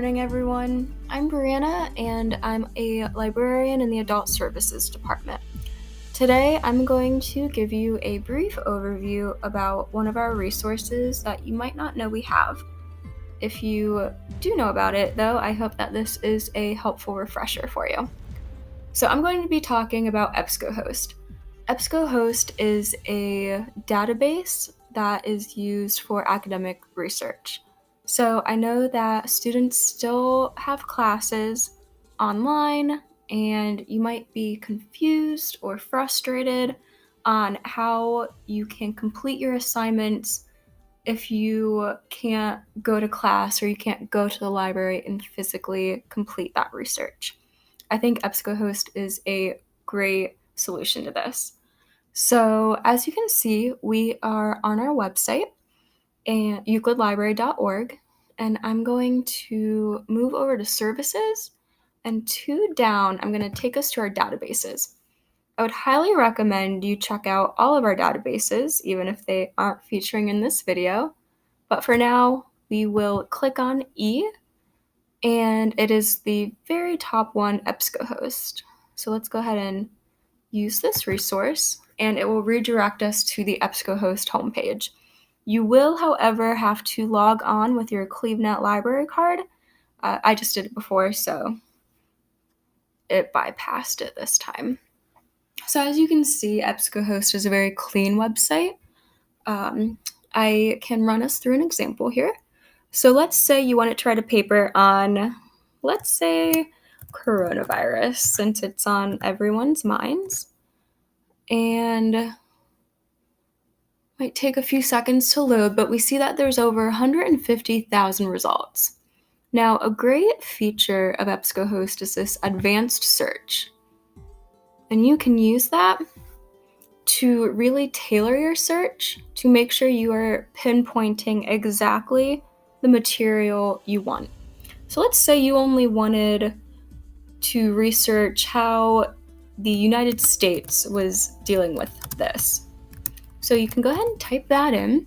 morning, everyone. I'm Brianna, and I'm a librarian in the Adult Services Department. Today, I'm going to give you a brief overview about one of our resources that you might not know we have. If you do know about it, though, I hope that this is a helpful refresher for you. So I'm going to be talking about EBSCOhost. EBSCOhost is a database that is used for academic research. So I know that students still have classes online, and you might be confused or frustrated on how you can complete your assignments if you can't go to class or you can't go to the library and physically complete that research. I think EBSCOhost is a great solution to this. So as you can see, we are on our website, and euclidlibrary.org, and I'm going to move over to services, and 2 down, I'm going to take us to our databases. I would highly recommend you check out all of our databases, even if they aren't featuring in this video. But for now, we will click on E, and it is the very top one, EBSCOhost. So let's go ahead and use this resource, and it will redirect us to the EBSCOhost homepage. You will, however, have to log on with your CleveNet library card. I just did it before, so it bypassed it this time. So as you can see, EBSCOhost is a very clean website. I can run us through an example here. So let's say you want to write a paper on, let's say, coronavirus, since it's on everyone's minds. And might take a few seconds to load, but we see that there's over 150,000 results. Now, a great feature of EBSCOhost is this advanced search. And you can use that to really tailor your search to make sure you are pinpointing exactly the material you want. So let's say you only wanted to research how the United States was dealing with this. So you can go ahead and type that in.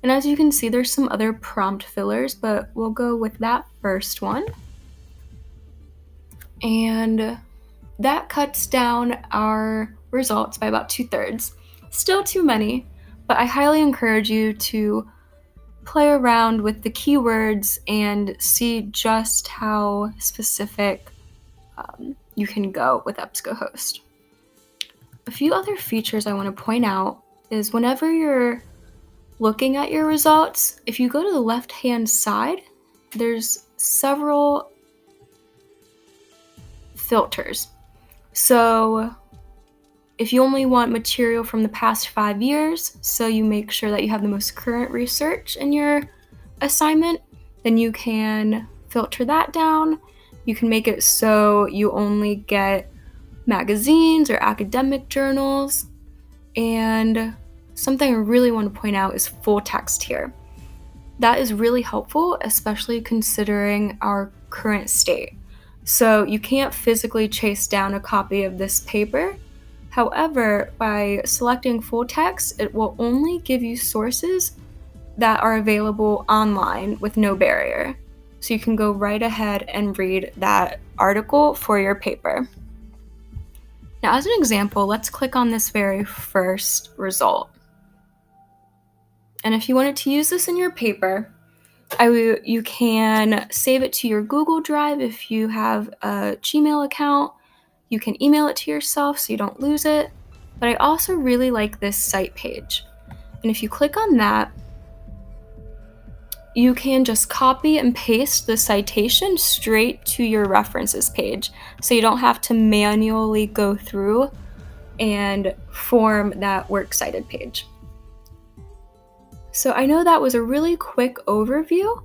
And as you can see, there's some other prompt fillers, but we'll go with that first one. And that cuts down our results by about 2/3. Still too many, but I highly encourage you to play around with the keywords and see just how specific you can go with EBSCOhost. A few other features I want to point out is whenever you're looking at your results, if you go to the left-hand side, there's several filters. So if you only want material from the past 5 years, so you make sure that you have the most current research in your assignment, then you can filter that down. You can make it so you only get magazines or academic journals. And something I really want to point out is full text here. That is really helpful, especially considering our current state. So you can't physically chase down a copy of this paper. However, by selecting full text, it will only give you sources that are available online with no barrier. So you can go right ahead and read that article for your paper. Now, as an example, let's click on this very first result. And if you wanted to use this in your paper, you can save it to your Google Drive if you have a Gmail account. You can email it to yourself so you don't lose it. But I also really like this site page. And if you click on that, you can just copy and paste the citation straight to your references page, so you don't have to manually go through and form that works cited page. So I know that was a really quick overview,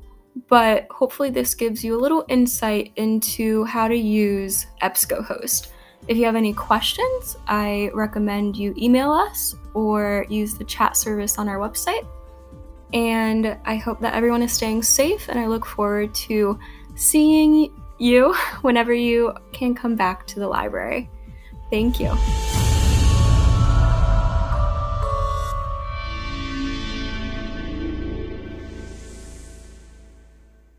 but hopefully this gives you a little insight into how to use EBSCOhost. If you have any questions, I recommend you email us or use the chat service on our website. And I hope that everyone is staying safe, and I look forward to seeing you whenever you can come back to the library. Thank you.